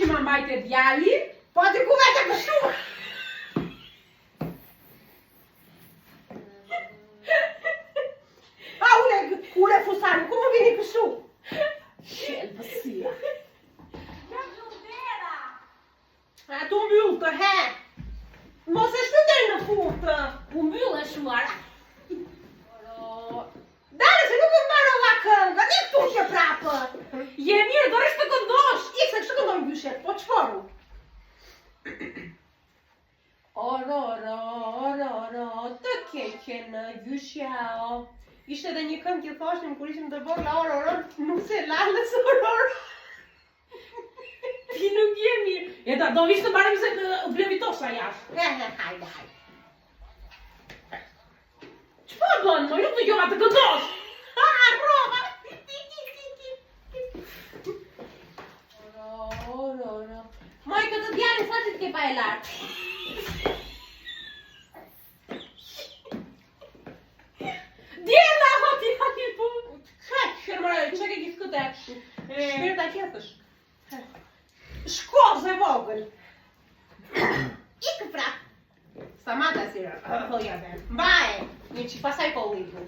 që ma mbajtë djali, po aty ku vete kështu. A, ule fusani, ku më vini kështu? Shelbësia. A tu mbyll të he. Mos e shtu deri në furtë. U mbyll e shuar. Dale se nuk më mbarova këngë, ti këtu që prapë. Je mirë, do resh të këndosh. Ik se kështu këndoj gjyshet, po çfarë? Oro, të keqe në gjyshja o. Ishte edhe një këngë që thoshim kur ishim të vogla, oro, nuk se lalës oro. Ti nuk je mirë. E da, do vish të barem se u blevitosha jashtë. Hajde. Çfarë bën? Mo ju të gjova të këndosh. Rova. Oro. Moj këtë djali sa që t'ke pa e lartë. Djela, hoti po. Shërmërë, që ke gjithë këtë e? Shpirta qetësh. Shkozë e vogël. Ikë pra. Samata si thoja dhe. Mbaje, një që pasaj po ligu.